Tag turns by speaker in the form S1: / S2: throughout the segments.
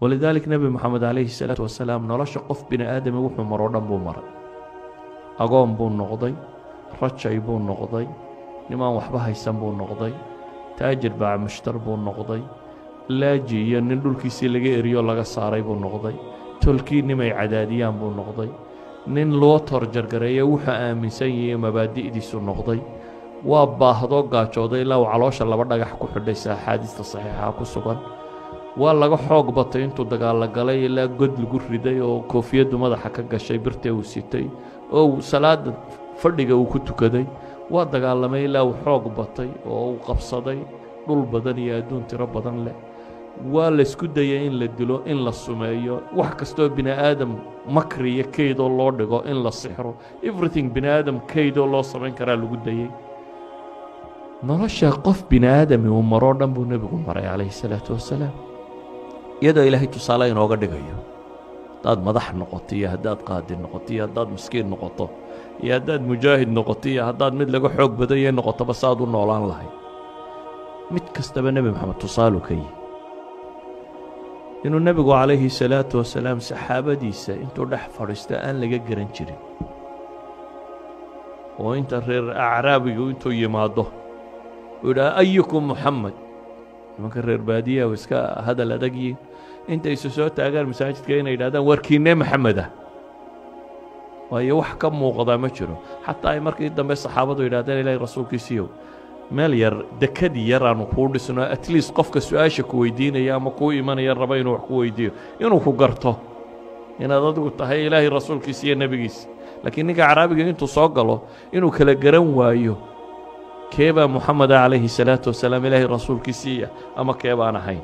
S1: ولذلك نبي محمد عليه الصلاة والسلام نرش قف بني آدم وحو مرودن بو مر أقوم بو نقضي رجعي بو نقضي نما وحبها يسن بو نقضي تاجر باع مشتر بو نقضي لاجي ينندل كيسي لغا إريو لغا ساري بو نقضي تلكي نما عداديان بو نقضي نين لوتر جرجرية وحا آمن سيئة مبادئ دي سو نقضي وباهدو قاچوday ilaa uu caloosha laba dhagax ku xidhaysa xaadiista saxiixa ku sugan waa laga xoog batay intuu dagaal la galay ilaa god lagu riday oo koofiyadu madaxa ka gashay birtee uu sitay oo salaad fadhiga uu ku tukaday waa dagaalamay ilaa uu xoog batay oo uu qabsaday dhul badan iyo adduun tiro badan leh waa la isku dayay in la dilo in la sumeeyo wax kastoo bini aadam makri iyo kaydoo loo dhigo in la sixro everything bini aadam kaydoo loo samayn karaa lagu dayay nolosha qof bini aadami uu maroo dhan buu nebigu maray calayhi salaatu wasalaam iyadoo ilaahay tusaale inooga dhigayo haddaad madax noqoto iyo haddaad qaadi noqoto iyo haddaad miskiin noqoto iyo haddaad mujaahid noqoto iyo haddaad mid laga xoog badanye noqotoba saad u noolaan lahayd mid kastaba nebi maxamed tusaalu ka yihi inuu nebigu calayhi salaatu wasalaam saxaabadiisa intuu dhex fadhiista aan laga garan jirin oo inta reer acraabigu intuu yimaado ويقول أيكم محمد لما كان رير بادية وإسكا هذا الأدقي أنت يسوسوت أقال مساجد كينا إلى وركينا محمدا وهي وحكم وقضاء مجره حتى أي مركز دم الصحابة إلى هذا إلى رسول كيسيو مالير دكدي يرى نقول سنة أتليس قفك سؤاشك ويدين يا مكوي من يربين وحكوي يدير ينو فقرته هنا ضدوا التهي إلهي رسول كيسي النبي كيس لكن نيجا عربي أنتو صقله إنه كلا جرن وايو كيبا محمد عليه الصلاة والسلام إلهي رسول كيسية أما كيبا أنا حين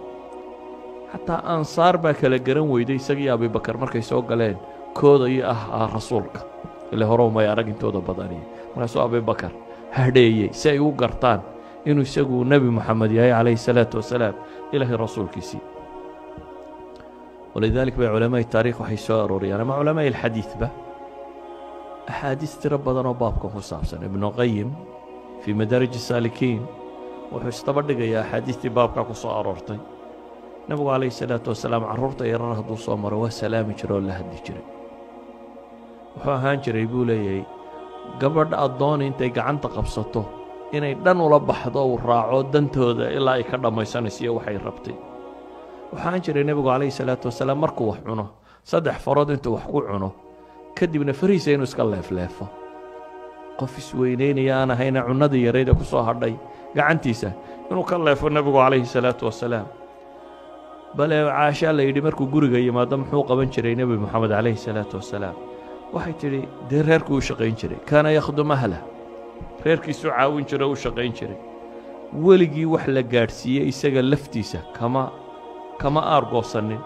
S1: حتى أنصار باك لقرن ويدي سقي أبي بكر مركي سوق لين كودا رسولك اللي هرو ما يارق انتو دا بداني مرسو أبي بكر هدي سيو قرطان إنو يسقوا نبي محمد عليه الصلاة والسلام إلهي رسول كيسي ولذلك بعلماء التاريخ وحيسوا أروري أنا مع علماء الحديث به أحاديث تربضنا بابكم خصاصا ابن قيم في مدارج السالكين وحستبدق يا حديث بابك قصة أرورتي نبغى عليه الصلاة والسلام عرورته يراه دو صامر وسلام جرو له هدي جري وحان جري بولي قبل أضون أنت قعنت قبصته إن دن ولا بحضه وراعو دنتوده إلا يكرم ما يسنسيه وحي ربطي وحان جري نبغى عليه الصلاة والسلام مركو وحونه صدح فراد أنت وحكو عنه كدبنا فريسين وسكال لافلافه qof isweyneynaya aan ahayna cunadii yareeda ku soo hadhay gacantiisa inuu ka leefo nabigu calayhi salaatu wasalaam bal caasha la yidhi markuu guriga yimaado muxuu qaban jiray nabi maxamed calayhi salaatu wasalaam waxay tidhi dee reerkuu u shaqayn jiray kaana yakhdum ahlah reerkiisu caawin jira u shaqayn jiray weligii wax la gaadhsiiyey isaga laftiisa kama aargoosanin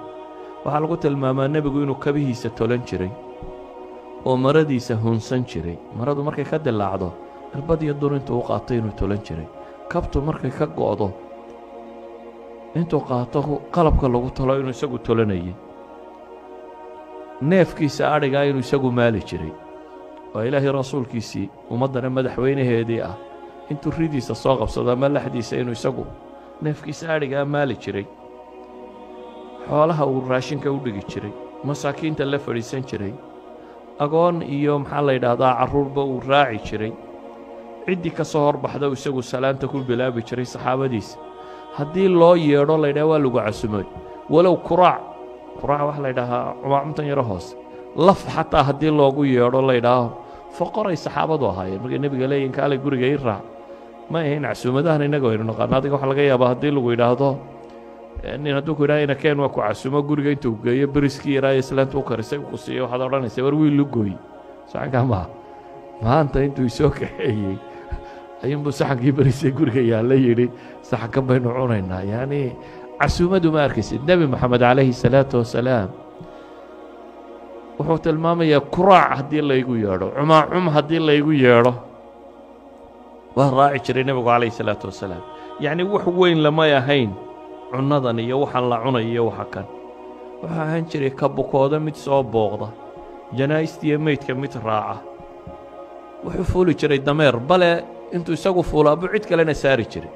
S1: waxaa lagu tilmaamaa nebigu inuu kabihiisa tolan jiray oo maradiisa hunsan jiray maradu markay ka dilaacdo irbad iyo dur intuu qaatay inuu tolan jiray kabtu markay ka go'do intuu qaato qalabka lagu tolo inuu isagu tolanayay neefkiisa adhiga inuu isagu maali jiray waa ilaahay rasuulkiisii ummadana madaxweynaheedii ah intuu ridiisa soo qabsado ama laxdiisa inuu isagu neefkiisa adhiga maali jiray xoolaha uu raashinka u dhigi jiray masaakiinta la fadhiisan jiray agoon iyo maxaa la yidhaahdaa carruurba uu raaci jiray ciddii ka soo horbaxda isagu salaanta ku bilaabi jiray saxaabadiisa haddii loo yeedho la yidhaha waa lagu casumay walow kuraac waxa la yidhaahaa cumaacumtan yaro hoose laf xataa haddii loogu yeedho la yidhaaho foqoray saxaabadu ahaayeen markay nebiga leeyihin kaalay guriga ii raac ma ahayn casuumadahan innaga waynu naqaana adiga waxa laga yaabaa haddii lagu yidhaahdo nin hadduu ku yidhaha inakeen waa ku casuumo guriga intuu geeyo beriskii yaraayo islaanta u karisay ku siiyo waxaad odhanaysaa war wiil lu gooy saxankaa maaha maanta intuu isoo kaxeeyey ayuunbuu saxankii berisay guriga yaalla yidhi saxankan baynu cunaynaa yacni casuumadu ma arkaysid nebi moxamed calayhi salaatu wasalaam wuxuu tilmaamayaa kuraac haddii laygu yeedho cumaacum haddii laygu yeedho waa raaci jiray nebigu calayhi salaatu wasalaam yacni wax weyn lamay ahayn cunadan iyo waxaan la cunay iyo waxa kan wuxuu ahaan jiray ka bukooda mid soo booqda janaa'istiiyo meydka mid raaca wuxuu fuuli jiray dameer bale intuu isagu fuulaa buu cid kalena saari jiray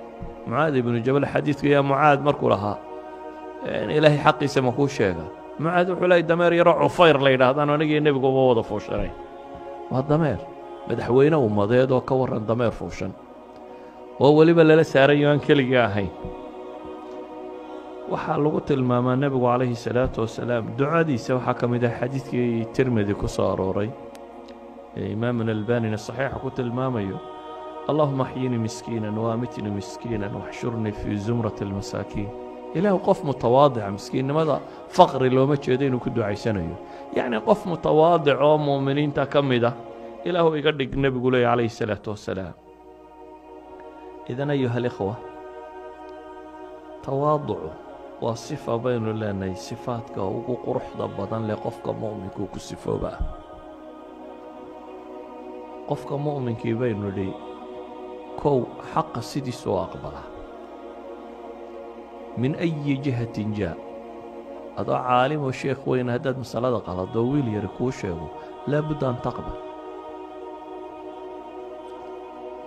S1: mucaad ibnu jabal xadiidku yaa mucaad markuu lahaa ilaahay xaqiisa ma kuu sheega mucaad wuxuu leeyay dameer yaro cufayr la yidhaahdaan anigii nebigu uma wada fuushanayn waa dameer madaxweyne ummadeed oo ka warran dameer fuushan oo weliba lala saarayo aan keligii ahayn waxaa lagu tilmaamaa nebigu calayhi salaatu wasalaam ducadiisa waxaa ka mid ah xadiidkii tirmidi ku soo arooray ee imaamuna albanina saxiixa ku tilmaamayo allahuma axyinii miskiinan waamitnii miskiinan waxshurnii fii zumrati almasaakiin ilaahu qof mutawaadica miskiinnimada faqri looma jeedo inuu ku ducaysanayo yacni qof mutawaadic oo mu'miniinta ka mid ah ilaahu iga dhig nebigu leeya calayhi salaatu wasalaam idan ayuha alikhwa tawaaducu waa sifa baynu leenahay sifaadka ugu quruxda badan leh qofka mu'minkuu ku sifooba qofka mu'minkii baynu nidhi kow xaqa sidiisa oo aqbala min ayi jihatin jaa adoo caalim oo sheekh weyn haddaad masalada qalado wiil yari kuu sheego laabudda an taqbal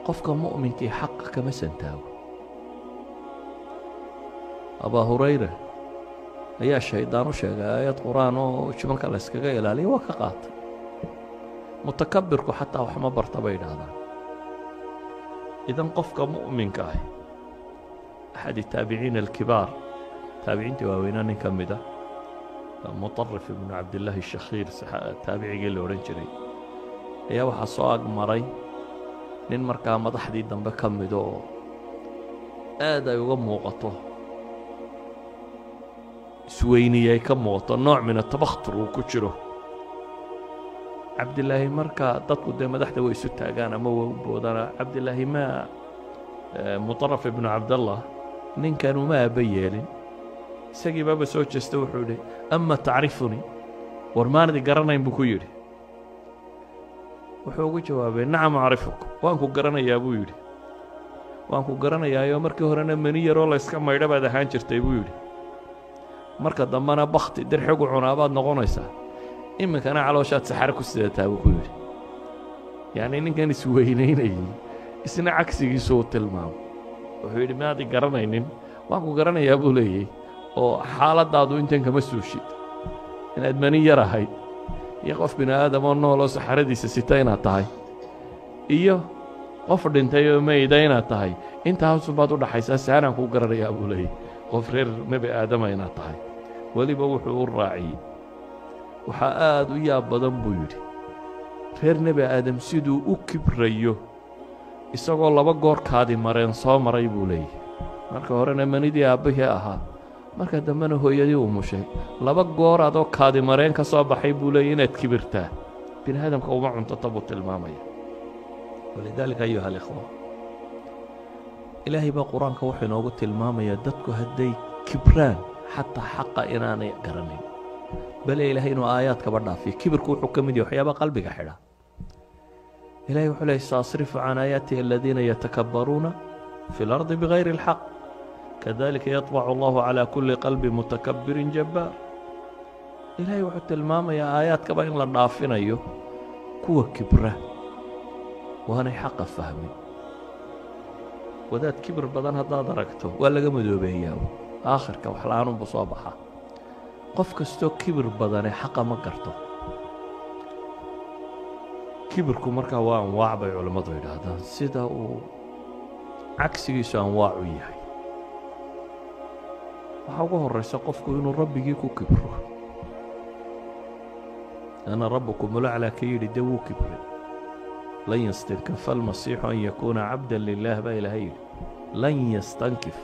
S1: qofka mu'minkii xaqa kama santaago abaa hurayra ayaa shaydaan u sheegay aayad qur'aan oo jimanka la yskaga ilaaliya waa ka qaatay mutakabbirku xataa wax ma barta bay idhaahdaan idan qofka mu'minka ah أحد التابعين الكبار تابعين واوينا نكمده مطرف بن عبد الله الشخير تابعي قال له رنجري يا waxa soo agmaray nin markaa madaxdii dambe ka mid oo aad ay uga muuqato isweyniyay ka muuqato nooc min tabakhtur uu ku jiro cabdillaahi markaa dadku dee madaxda way isu taagaan ama way u boodana cabdillaahi ma mutaraf ibnu cabdallah ninkan uma aaba yeelin isagii baaba soo jeesta wuxuu yidhi ama tacrifunii war maanadi garanayn buu ku yidhi wuxuu ugu jawaabay nacam acrifuk waan ku garanayaa buu yidhi waan ku garanayaayoo markii horena mani yaroo layska maydha baad ahaan jirtay buu yidhi marka dambena bakti dirxigu cunaabaad noqonaysaa iminkana calooshaad saxare ku sidataa buu ku yidhi yacni ninkan isweynaynayay isna cagsigiisu uu tilmaamo wuxuu yidhi maadi garanaynin waan ku garanayaa buu leeyay oo xaaladdaadu intan kama suushid inaad mani yar ahayd iyo qof bini aadam oo nool oo saxaradiisa sita inaad tahay iyo qof dhintay oo mayda inaad tahay intaasunbaad u dhaxaysaa saanaan kuu garanayaa buu leeyay qof reer nebi aadama inaad tahay weliba wuxuu u raaciyey waxaa aad u yaab badan buu yidhi reer nebi aadam siduu u kibrayo isagoo laba goor kaadi mareen soo maray buu leeyahy marka horena manidii aabbahii ahaa marka dambena hooyadii uu mushay laba goor adoo kaadi mareen ka soo baxay buu leeyahy inaad kibirtaa bini aadamka uma cuntata buu tilmaamaya walidaalika ayuha alikhwa ilaahay baa qur-aanka wuxuu inoogu tilmaamayaa dadku hadday kibraan xataa xaqa inaanay garanayn bale ilaahay inuu aayaadkaba dhaafiyo kibirku wuxuu ka mid yahay waxyaaba qalbiga xidha إلهي وحلي سأصرف عن آياته الذين يتكبرون في الأرض بغير الحق كذلك يطبع الله على كل قلب متكبر جبار إلهي وحتى الماما يا آيات كبا إن لنافين أيوه كوة كبرة وهنا حق فهمي وذات كبر بدن هذا دركته ولا قمدوا به إياه آخر كوحلان بصابحة قف كستو كبر بدن حق ما قرته kibirku markaa waa anwaac bay culammadu yidhaahdaan sida uu cagsigiisu anwaac u yahay waxaa ugu horraysa qofku inuu rabbigii ku kibro ana rabbukum ulaclaa ka yidhi dee wuu kibray lan yastankifa almasiixu an yakuuna cabdan lilah baa ilaahay yidhi lan yastankif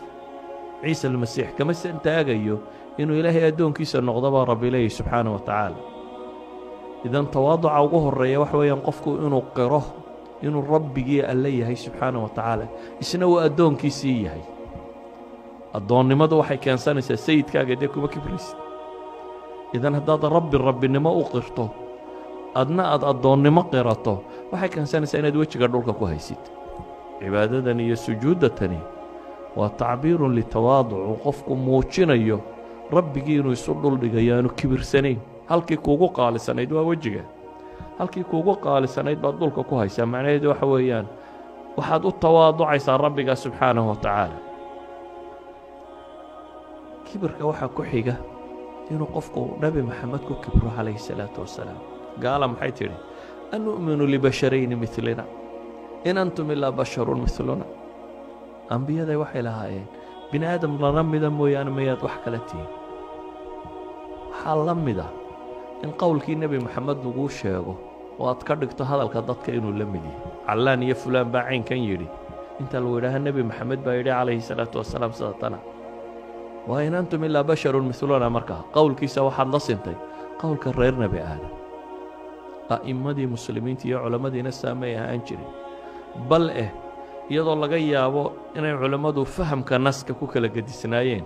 S1: ciise almasiix kama santaagayo inuu ilaahay addoonkiisa noqdo baa rabbi leeyahy subxaana wa tacaala idan tawaaduca ugu horreeya waxa weeyaan qofku inuu qiro inuu rabbigii alle yahay subxaana wa tacaala isna uu addoonkiisii yahay addoonnimadu waxay keensanaysaa sayidkaaga dee kuma kibraysid idan haddaad rabbinimo u qirto adna aad addoonnimo qirato waxay keensanaysaa inaad wejiga dhulka ku haysid cibaadadan iyo sujuuddatani waa tacbiirun litawaaduc uu qofku muujinayo rabbigii inuu isu dhuldhigayo aanu kibirsanayn halkii kuugu qaalisanayd waa wejiga halkii kuugu qaalisanayd baad dhulka ku haysaa macnaheedu waxa weeyaan waxaad u tawaaducaysaa rabbiga subxaanahu wa tacaala kibirka waxaa ku xiga inuu qofku nabi maxamed ku kibro calayhi salaatu wasalaam. gaala maxay tidhi anu'minu libasharayni milina in antum ilaa basharun miluna. ambiyaday waxay lahaayeen bini aadam lana mida mooyaane mayaad wax kala tihiin. waxaa la mida in qowlkii nebi maxamed laguu sheego oo aad ka dhigto hadalka dadka inuu la mid yahay. callaan iyo fulaan baa caynkan yidhi inta lagu yidhaaha nebi maxamed baa yidhi calayhi salaatu wasalaam sida tana. waa in antum ilaa basharun miluna. markaa qowlkiisa waxaad la sintay qowlka reer nebi aadam. a'immadii muslimiinta iyo culammadiina saamay ahaan jirin, bal iyadoo laga yaabo inay culammadu fahamka naska ku kala gedisnaayeen.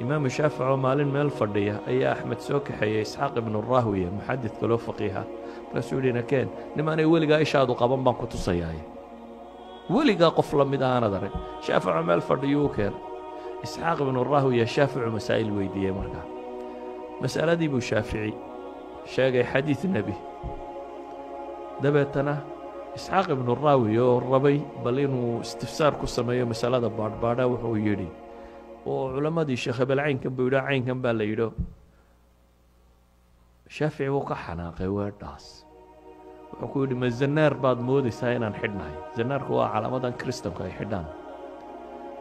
S1: imaamu shaafici oo maalin meel fadhiya ayaa axmed soo kaxeeyey isxaaq ibnu rahwiye muxadidka loo faqiiha. markaasuu yidhi nakeen nimaanay weligaa ishaadu qaban baan ku tusayaaye, weligaa qof la mid aanad arag. shaafico meel fadhiyuu u keenay. isxaaq ibnu rahwiye shaaficu masaa'il weydiiyey. markaa mas'aladii buu shaafici sheegay xadiid nebi. dabeetana isxaaq ibnu raawiye oo rabay bal inuu istifsaar ku sameeyo masalada baadhbaadha wuxuu yidhi oo culammadii sheekh hebel caynkan buu yidhi caynkan baa la yidho. shaafici wuu ka xanaaqay weedhaas. wuxuu ku yidhi ma zanaar baad moodaysaa inaan xidhnahay? zanaarku waa calaamadan kristanku ay xidhaan.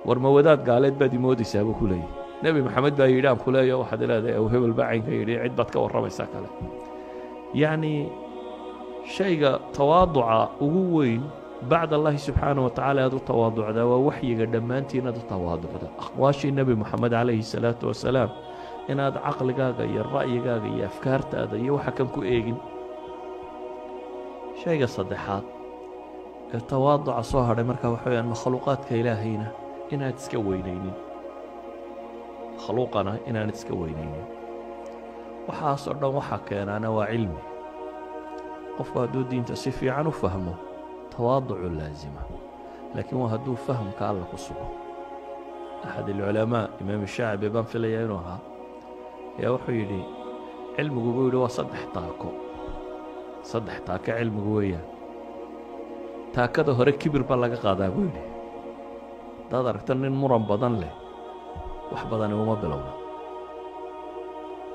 S1: war ma wadaad gaaleed baad i moodaysaa buu ku leeyahy. nebi maxamed baa yidhi aan ku leeyo waxaad leedahay aw hebel baa caynka yidhi cid baad ka warramaysaa kale. yacni shayga tawaaduca ugu weyn bacd allahi subxaanaه wa tacaala aad u tawaaducdaa waa waxyiga dhammaantiin aad u tawaaducda. aqwaashii nebi moxamed calayhi الsalaatu wasalaam inaad caqligaaga iyo ra'yigaaga iyo afkaartaada iyo waxa kan ku eegin. shayga saddexaad ee tawaaduca soo hadhay markaa waxa weyaan makhluuqaadka ilaahayna inaad iska weynaynin. makhluuqana inaanad iska weynaynin. waxaasoo dhan waxaa keenaana waa cilmi. qofku hadduu diinta si fiican u fahmo tawaaducu laazima, laakiin waa hadduu fahamka alla ku sugo. axad alculamaa imaam shaacibi baan filayaa inuu ahaa ayaa wuxuu yidhi cilmigu buu yidhi waa saddex taako cilmigu weeyaan. taakada hore kibir baa laga qaadaa buu yidhi. haddaad aragto nin muran badan leh wax badani uma bilowna.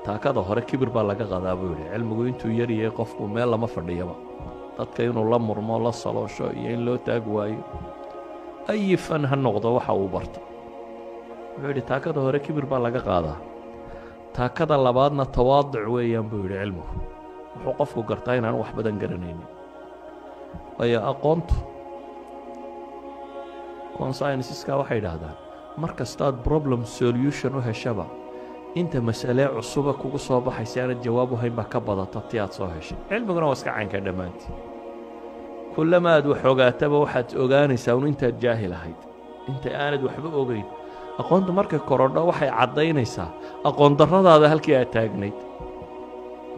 S1: taakada hore kibir baa laga qaadaa buu yidhi. cilmigu intuu yar yahay qofku meel lama fadhiyaba. dadka inuu la murmo la saloosho iyo in loo taag waayo ayi fan ha noqdo waxa uu barto. wuxuu yidhi taakada hore kibir baa laga qaadaa. taakada labaadna tawaaduc weeyaan buu yidhi cilmigu. wuxuu qofku gartaa inaan wax badan garanaynin. waayo aqoontu conscienceska waxay idhaahdaan mar kastaad problem solution u heshaba inta mas'ale cusuba kugu soo baxaysa aanad jawaab u hayn baa ka badata ti aad soo heshay. cilmiguna waa iska caynka dhammaantii. kullama aad wax ogaataba waxaad ogaanaysaa un intaad jaahil ahayd, inta aanad waxba ogayn. aqoonta markay korodho waxay caddaynaysaa aqoon darradaada halkii aad taagnayd.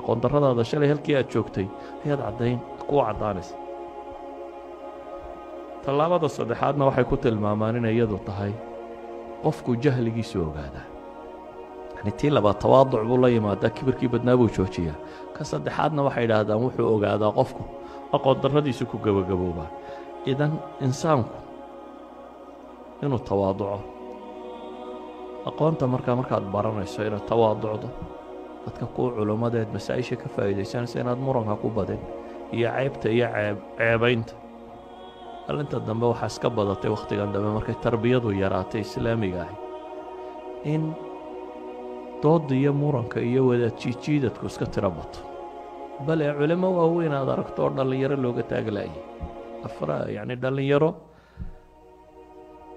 S1: aqoon darradaada shalay halkii aad joogtay ayaad kuu caddaanaysa. tallaabada saddexaadna waxay ku tilmaamaan inay iyadu tahay qofku jahligiisu ogaadaa. yani tii labaad tawaaduc buu la yimaadaa, kibirkii badnaa buu joojiyaa. ka saddexaadna waxay idhaahdaan wuxuu ogaadaa qofku aqoon darradiisu ku gebagaboobaa. idan insaanku inuu tawaaduco. aqoonta markaad baranayso inaad tawaaducdo. dadka kuu culummadeed masaa-isha ka faa'iidaysanaysa inaad muranka ku badin iyo ceybta iyo ceebaynta. arrinta dambe waxaa iska badatay wakhtigan dambe markay tarbiyadu yaraatay islaamiga ahi in doodda iyo muranka iyo wadaad jiijiidadku iska tiro bato. bale culamo waaweyn aad aragto oo dhallinyaro looga taaglaayay. yacni dhallinyaro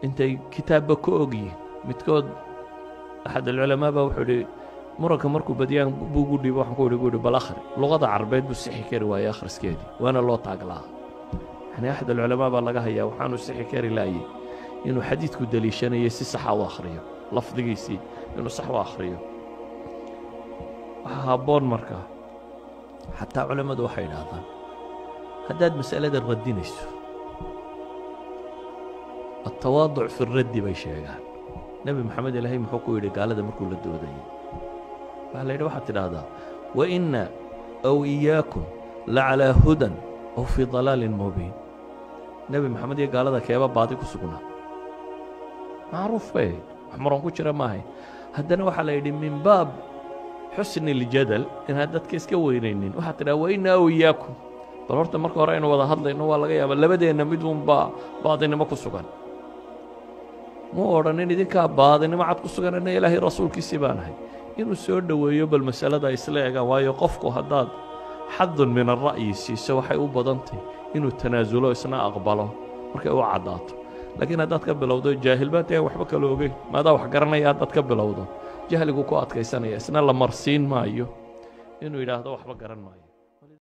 S1: intay kitaabba ka ogyihiin. midkood axad alculamaa baa wuxuu idhi muranka markuu badiyaan buugu dhiibo waxaan ku idhi buu idhi bal akhri. luqada carbeed buu sixi kari waayey akhriskeedii waana loo taaglaa. يعني أحد العلماء بالله هيا وحانو سحي كاري لاي إنه حديثك دليشانية سي صحة وآخرية لفظي سي إنه صحة وآخرية هابون مركا حتى علماء دو حين هذا هداد مسألة الردينيس التواضع في الرد بيشيغان نبي محمد الله محوكو يلي قال هذا مركو للدو دي فهلا يلي واحد هذا وإن أو إياكم لعلى هدى أو في ضلال مبين نبي محمد قال هذا كيابا بعضي كسكنا معروف به وحمرون كجرا ماهي هدنا وحلا يدي من باب حسن الجدل إن هدت كيس كوينين وحتى لو إنا وياكم بلورت مركو رأينا وضع هذا إنه والله جاي بل بدينا بدون بعض إنه ما كسران مو أورانين إذا كبعض إنه ما عاد كسران إنه إلهي رسول كسبان هاي إنه سود ويبل المسألة ده إسلاء ويقفكوا هداد حد من الرأي سوى حيو بدنتي إنه تنازله إسنا أقبله مركو عادات لكن هداد كبلوده جاهل باتي وحبك لوجي ما ده وحجرنا يا هداد كبلوده جهل يقول كوات كيسانية إسنا لمرسين مايو إنه إلى هذا وحبك جرن مايو